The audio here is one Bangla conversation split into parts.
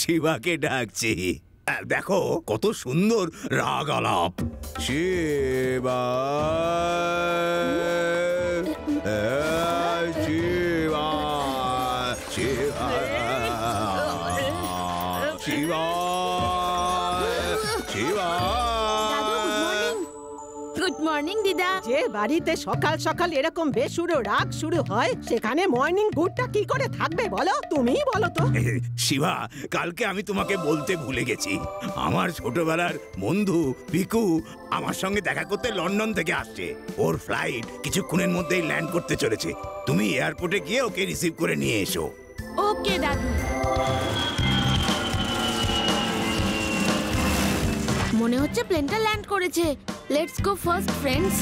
শিবাকে ডাকছি। দেখো কত সুন্দর রাগ আলাপ। শিবা শিবা শিবা শিবা শিবা। গুড মর্নিং দিদা। যে বাড়িতে সকাল সকাল এরকম বেসুরো রাগ শুরু হয় সেখানে মর্নিং গুডটা কি করে থাকবে বলো? তুমিই বলো তো। শিবা, কালকে আমি তোমাকে বলতে ভুলে গেছি, আমার ছোটবেলার বন্ধু পিকু আমার সঙ্গে দেখা করতে লন্ডন থেকে আসছে। ওর ফ্লাইট কিছুক্ষণের মধ্যেই ল্যান্ড করতে চলেছে। তুমি এয়ারপোর্টে গিয়ে ওকে রিসিভ করে নিয়ে এসো। ওকে দাদু। মনে হচ্ছে প্লেনটা ল্যান্ড করেছে। Let's go first friends.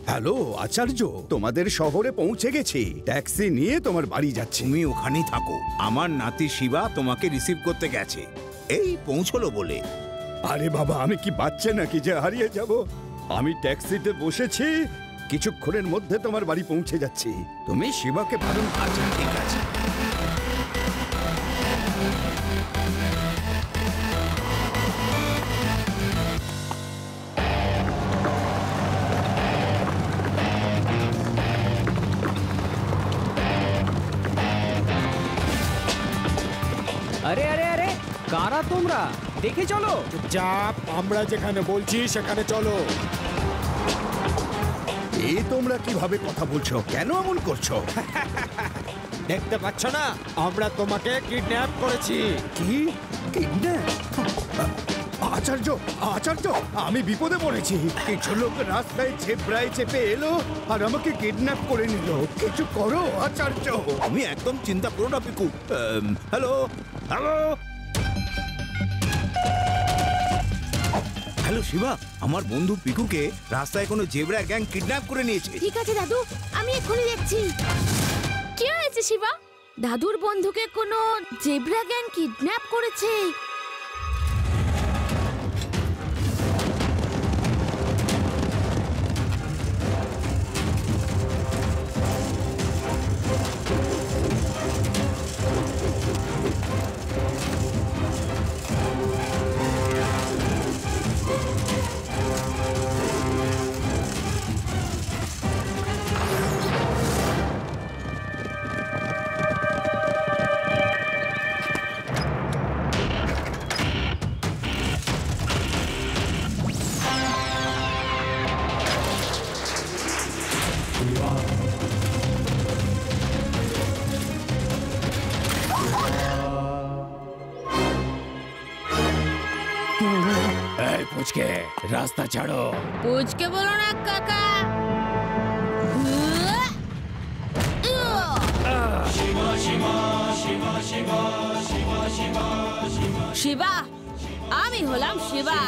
Hello Acharya, তোমাদের শহরে পৌঁছে গেছি। ট্যাক্সি নিয়ে তোমার বাড়ি যাচ্ছি। তুমি ওখানেই থাকো, আমার নাতি শিবা তোমাকে রিসিভ করতে গেছে, এই পৌঁছলো বলে। আরে বাবা, আমি কি বাচ্চা নাকি যে হারিয়ে যাব? আমি ট্যাক্সিতে বসেছি, কিছুক্ষণের মধ্যে তোমার বাড়ি পৌঁছে যাচ্ছি। তুমি শিবাকে পালন। আচ্ছা ঠিক আছে। আরে আরে আরে, কারা তোমরা? দেখে চলো। চুপচাপ, আমরা যেখানে বলছি সেখানে চলো। এই তোমরা কিভাবে কথা বলছো? কেন এমন করছো? দেখতে পাচ্ছ না আমরা তোমাকে কিডন্যাপ করেছি? কি কিডন্যাপ? আচার্য আচার্য, আমি বিপদে পড়েছি। কিছু লোক রাস্তায় ঝেব্রায় চেপে এলো আর আমাকে কিডন্যাপ করে নিল। কিছু করো আচার্য। আমি একদম চিন্তা করো না Piku. Hello hello hello Shiba, আমার বন্ধু পিকুকে রাস্তায় কোনো জেব্রা গ্যাং কিডন্যাপ করে নিয়েছে। ঠিক আছে দাদু, আমি এক্ষুনি দেখছি। কি হয়েছে শিবা? দাদুর বন্ধুকে কোনো জেব্রা গ্যাং কিডন্যাপ করেছে? পুচকে, রাস্তা ছাড়ো। পুচকে বলো না কাকা। শিবা, আমি হলাম Shiba.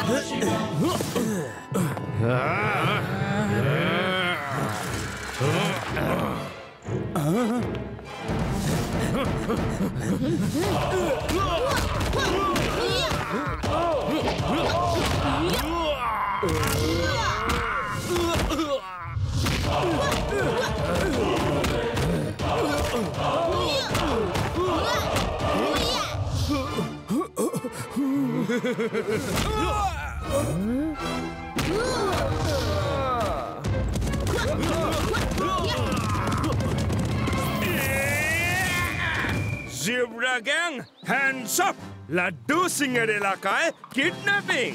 Zebra gang hands up. Laddu Singh এর এলাকায় কিডন্যাপিং।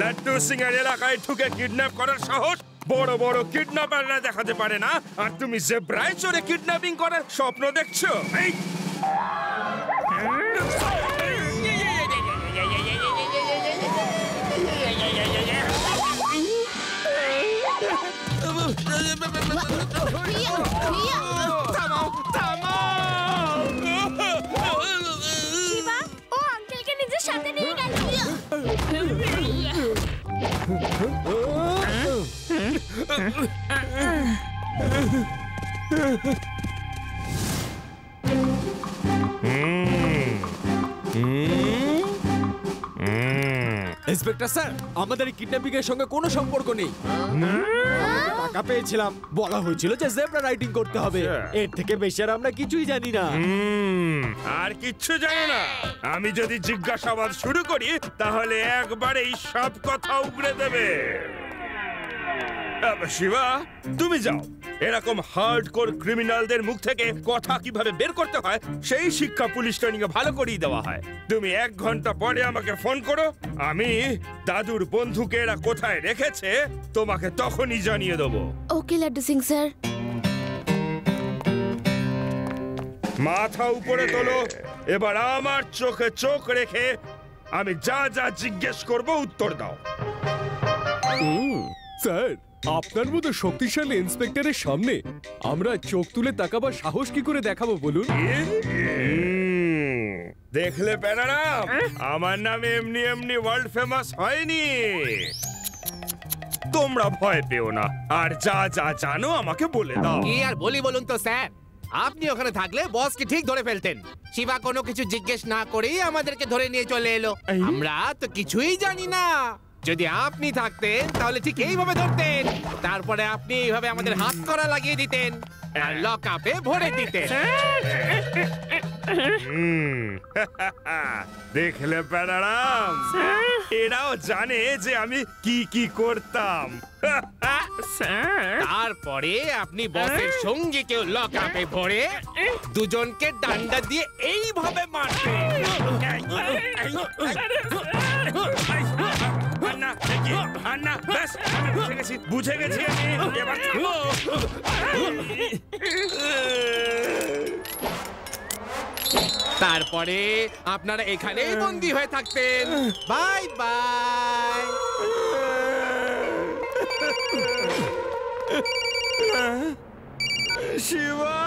লাড্ডু সিং এর এলাকায় ঢুকে কিডন্যাপ করার সাহস বড় বড় কিডন্যাপাররা দেখাতে পারে না, আর তুমি জেব্রায় চড়ে কিডন্যাপিং করার স্বপ্ন দেখছো? এই শিবা, ও আঙ্কেলকে নিজের সাথে নিয়ে গেল। ইন্সপেক্টর স্যার, আমাদের কিডন্যাপিং এর সঙ্গে কোনো সম্পর্ক নেই। টাকা পেয়েছিলাম, বলা হয়েছিল যে জেব্রা রাইডিং করতে হবে। এর থেকে বেশি আর আমরা কিছুই জানি না। আর কিচ্ছু জানো না? আমি যদি জিজ্ঞাসাবাদ শুরু করি তাহলে একবারেই সব কথা উগড়ে দেবে। শিবা, তুমি যাও, এরকম হার্ডকোর ক্রিমিনালদের মুখ থেকে কথা কিভাবে বের করতে হয় সেই শিক্ষা পুলিশ ট্রেনিং এ ভালো করেই দেওয়া হয়। তুমি 1 ঘন্টা পরে আমাকে ফোন করো, আমি দাদুর বন্ধুকে এরা কোথায় রেখেছে তোমাকে তখনই জানিয়ে দেবো। ওকে লাড্ডু সিং স্যার। মাথা উপরে তোলো, এবার আমার চোখে চোখ রেখে আমি যা যা জিজ্ঞেস করব উত্তর দাও। স্যার, আপনার মতো শক্তিশালী ইন্সপেক্টরের সামনে আমরা চোখ তুলে তাকাবার সাহস কি করে দেখাবো বলুন? দেখলে প্যারারাম, আমার নাম এমনি এমনি ওয়ার্ল্ড ফেমাস হয়নি। তোমরা ভয় পেও না, আর যা যা জানো আমাকে বলে দাও। কি আর বলি বলুন তো স্যার, আপনি ওখানে থাকলে বসকে ঠিক ধরে ফেলতেন। শিবা কোনো কিছু জিজ্ঞেস না করেই আমাদেরকে ধরে নিয়ে চলে এলো। আমরা তো কিছুই জানি না। যদি আপনি থাকতেন তাহলে ঠিক এইভাবে ধরতেন, তারপরে আপনি এইভাবে আমাদের হাত করা লাগিয়ে দিতেন আর লক আপে ভরে দিতেন। দেখলে প্যারারাম, এরাও জানে যে আমি কি কি করতাম। তারপরে আপনি বসের সঙ্গীকেও লক আপে ভরে দুজনকে ডান্ডা দিয়ে এইভাবে মারতেন। বুঝে গেছি আমি, এবার থামো। তারপরে আপনারা এখানেই বন্দী হয়ে থাকতেন। Bye bye. শিবা,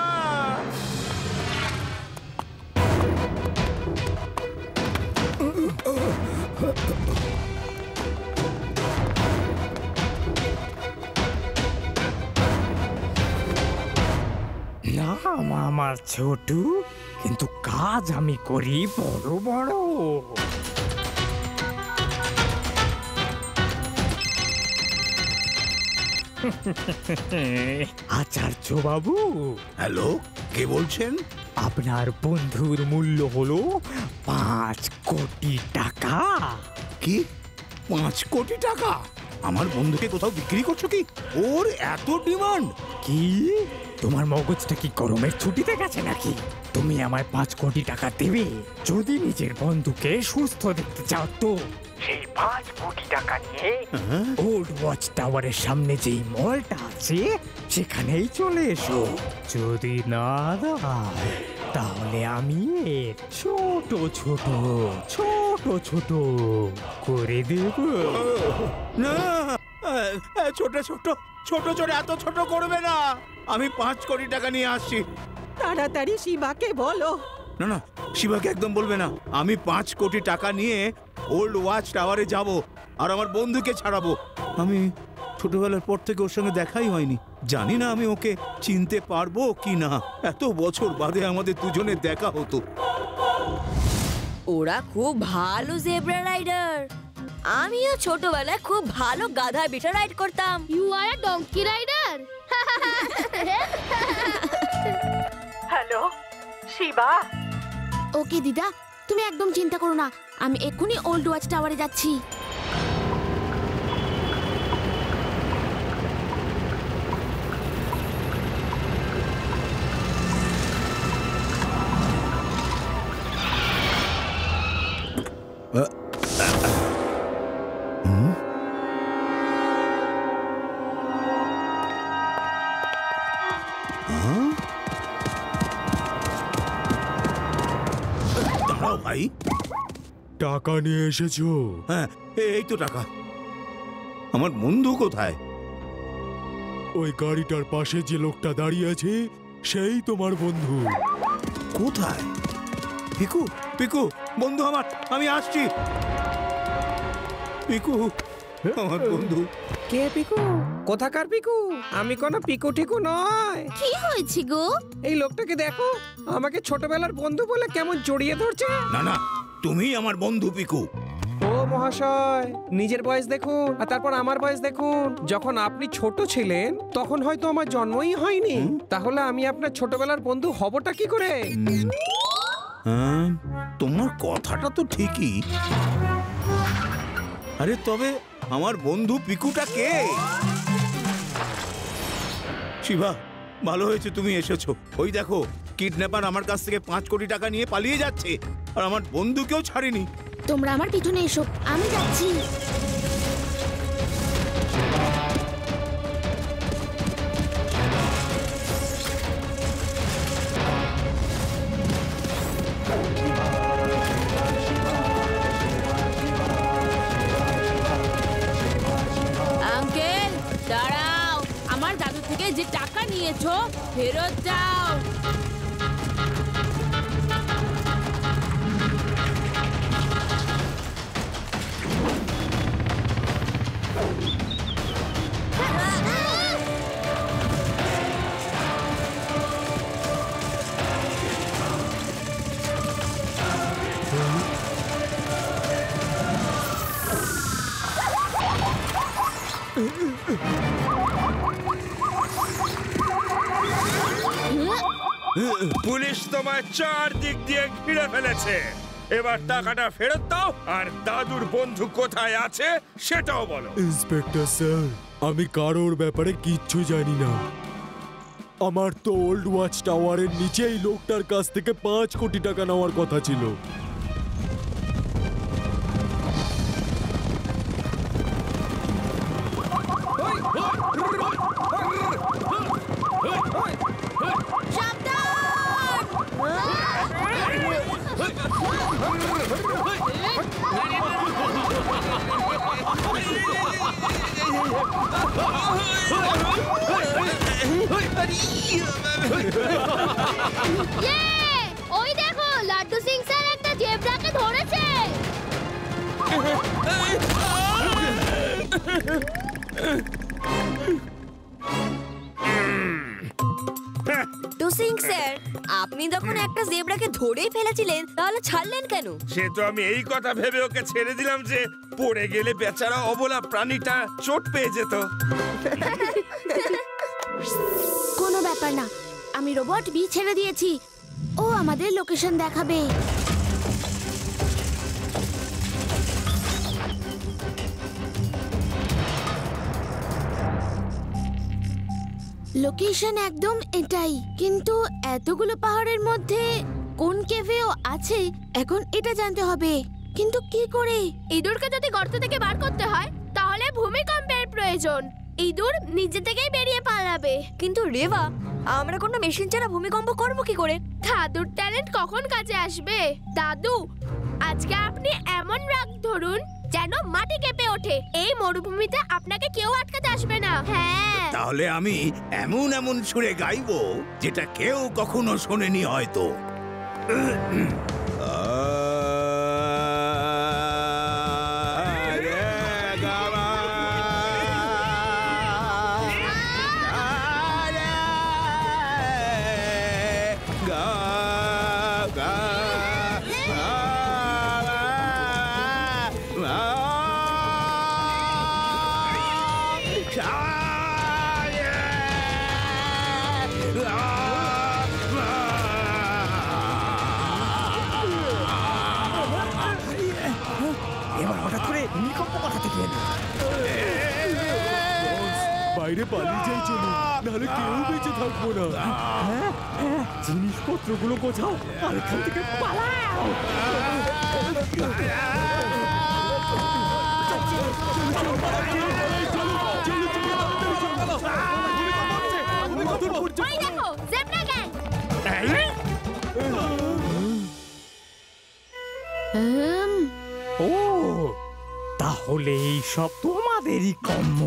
নাম আমার ছোটু, কিন্তু কাজ আমি করি বড় বড়। আচার্য বাবু। হ্যালো, কে বলছেন? আপনার বন্ধুর মূল্য হলো 5 কোটি টাকা। কি 5 কোটি টাকা? আমার বন্ধুকে কোথাও বিক্রি করছো কি? ওর এত ডিমান্ড? কি তোমার মগজটা কি গরমের ছুটিতে গেছে নাকি? তুমি আমায় 5 কোটি টাকা দেবে যদি নিজের বন্ধুকে সুস্থ দেখতে চাও। তো সেই 5 কোটি টাকা নিয়ে ওল্ড ওয়াচ টাওয়ারের সামনে যেই মলটা আছে সেখানেই চলে এসো। যদি না দাও তাহলে আমি এর ছোট ছোট ছোট ছোট করে দেব। না, ছোট ছোট ছোট ছোট এত ছোট করবে না। আমি 5 কোটি টাকা নিয়ে আসছি। তাড়াতাড়ি শিবাকে বলো। না না, শিবাকে একদম বলবে না। আমি 5 কোটি টাকা নিয়ে ওল্ড ওয়াচ টাওয়ারে যাব আর আমার বন্ধুকে ছাড়াবো। আমি ছোটবেলার পর থেকে ওর সঙ্গে দেখাই হয়নি, জানি না আমি ওকে চিনতে পারবো কি না। এত বছর বাদে আমাদের দুজনের দেখা হতো। ওরা খুব ভালো জেব্রা রাইডার। আমিও ছোটবেলায় খুব ভালো গাধা বিটা রাইড করতাম। You are a donkey rider. Hello Shiva. Okay দিদা, তুমি একদম চিন্তা করো না, আমি এক্ষুনি ওল্ড ওয়াচ টাওয়ারে যাচ্ছি। দাঁড়াও ভাই। টাকা নিয়ে এসেছো? হ্যাঁ, এই তো টাকা। আমার বন্ধু কোথায়? ওই গাড়িটার পাশে যে লোকটা দাঁড়িয়ে আছে সেই তোমার বন্ধু। কোথায়? পিকু, পিকু বন্ধু আমার, আমি আসছি। পিকু আমার বন্ধু। কে পিকু? কোথাকার পিকু? আমি কোনো পিকু টিকু নয়। কি হয়েছে গো? এই লোকটাকে দেখো, আমাকে ছোটবেলার বন্ধু বলে কেমন জড়িয়ে ধরছে। না না, তুমি আমার বন্ধু পিকু। ও মহাশয়, নিজের বয়স দেখুন আর তারপর আমার বয়স দেখুন। যখন আপনি ছোট ছিলেন তখন হয়তো আমার জন্মই হয়নি, তাহলে আমি আপনার ছোটবেলার বন্ধু হবটা কি করে? হ্যাঁ, তোমার কথাটা তো ঠিকই। আরে তবে আমার বন্ধু পিকুটা কে? শিবা, ভালো হয়েছে তুমি এসেছো। ওই দেখো, কিডন্যাপার আমার কাছ থেকে 5 কোটি টাকা নিয়ে পালিয়ে যাচ্ছে, আর আমার বন্ধুকেও ছাড়েনি। তোমরা আমার পিছনে এসো, আমি যাচ্ছি। আঙ্কেল দাঁড়াও, আমার দাদু থেকে যে টাকা নিয়েছো ফেরত দাও। পুলিশ তোমায় 4 দিক দিয়ে ঘিরে ফেলেছে। এবার টাকাটা ফেরত দাও, আর দাদুর বন্ধু কোথায় আছে সেটাও বলো। ইন্সপেক্টর স্যার, আমি কারোর ব্যাপারে কিচ্ছু জানি না। আমার তো ওল্ড ওয়াচ টাওয়ারের নিচেই লোকটার কাছ থেকে 5 কোটি টাকা নেওয়ার কথা ছিল। ওই দেখো, লাড্ডু সিং স্যার একটা জেব্রাকে ধরেছে। টু সিং স্যার, আপনি যখন একটা জেব্রাকে ধরেই ফেলেছিলেন তাহলে ছাড়লেন কেন? সে তো আমি এই কথা ভেবে ওকে ছেড়ে দিলাম যে পড়ে গেলে বেচারা অবলা প্রাণীটা চোট পেয়ে যেত। কোনো ব্যাপার না, আমি রোবট বি ছেড়ে দিয়েছি, ও আমাদের লোকেশন দেখাবে। লোকেশন একদম এটাই, কিন্তু এতগুলো পাহাড়ের মধ্যে কোন কেভেও আছে এখন এটা জানতে হবে, কিন্তু কি করে? ইঁদুরকে যদি গর্ত থেকে বার করতে হয় তাহলে ভূমিকম্পের প্রয়োজন। ইঁদুর নিজে থেকেই বেরিয়ে পালাবে। কিন্তু রেবা, আমরা কোনো মেশিন ছাড়া ভূমিকম্প করব কি করে? দাদুর ট্যালেন্ট কখন কাজে আসবে? দাদু, আজকে আপনি এমন রাগ ধরুন যেন মাটি কেঁপে ওঠে। এই মরুভূমিতে আপনাকে কেউ আটকাতে আসবে না। হ্যাঁ, তাহলে আমি এমন এমন সুরে গাইবো যেটা কেউ কখনো শোনেনি হয়তো। এবার হঠাৎ করে ভূমিকম্প কথা থেকে এলো। বাইরে পালিয়ে যাই, চলুন, নাহলে কেউ বেঁচে থাকবো না। জিনিসপত্রগুলো গোছাও আর এখান থেকে পালাও। ওই দেখো, জেব্রা গ্যাং। ও তাহলে এই সব তোমাদেরই কর্ম।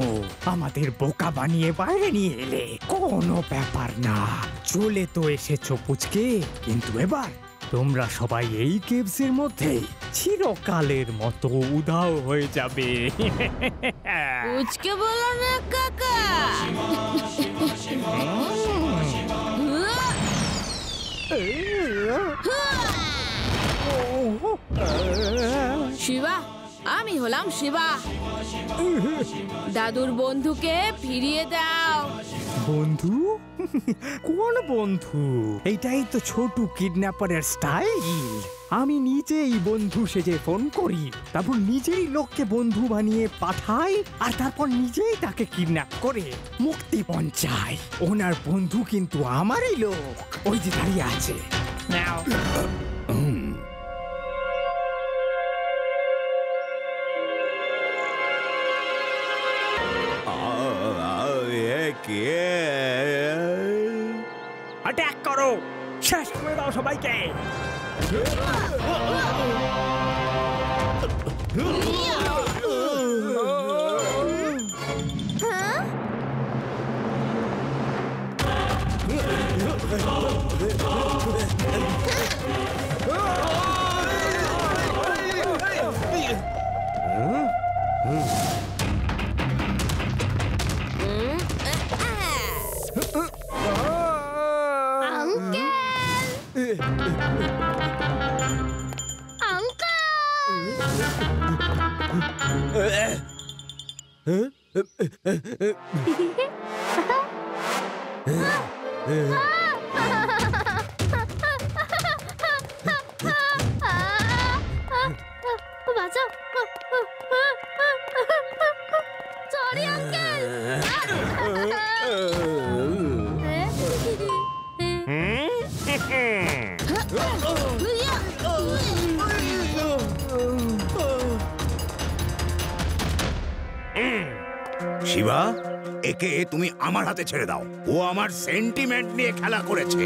আমাদের বোকা বানিয়ে বাইরে নিয়ে এলে কোনো ব্যাপার না। চলে তো এসেছো পুচকে, কিন্তু এবার তোমরা সবাই এই কেভসের মধ্যে চিরকালের মতো উধাও হয়ে যাবে। পুচকে বলো না কাকা। শিবা, আমি হলাম শিবা। দাদুর বন্ধুকে ফিরিয়ে দাও। বন্ধু? কোন বন্ধু? এইটাই তো ছোট কিডন্যাপারের স্টাইল। আমি নিজেই বন্ধু সেজে ফোন করি, তারপর নিজেই লোককে বন্ধু বানিয়ে পাঠাই, আর তারপর নিজেই তাকে কিডন্যাপ করে মুক্তিপণ চাই। ওনার বন্ধু কিন্তু আমারই লোক, ওই যে দাঁড়িয়ে আছে। নাও। অ্যাটাক করো, শেষ করে দাও সবাইকে। বাঁচাও। Sorry uncle. শিবা, একে তুমি আমার হাতে ছেড়ে দাও। ও আমার সেন্টিমেন্ট নিয়ে খেলা করেছে।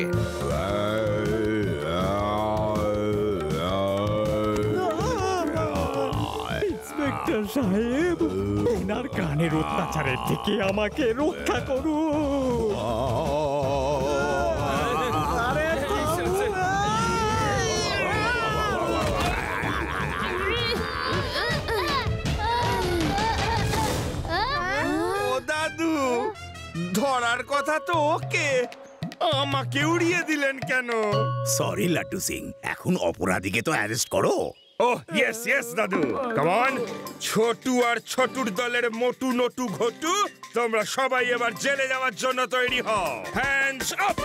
ইন্সপেক্টর সাহেব, এনার কানের অত্যাচারের থেকে আমাকে রক্ষা করুন। দাদু, ধরার কথা তো ওকে, আমাকে উড়িয়ে দিলেন কেন? সরি লাট্টু সিং, এখন অপরাধীকে তো অ্যারেস্ট করো। ওহ ইয়েস ইয়েস দাদু, কাম অন। ছোটু আর ছোটুর দলের মোটু নটু ঘটু, তোমরা সবাই এবার জেলে যাওয়ার জন্য তৈরি হও। Hands up.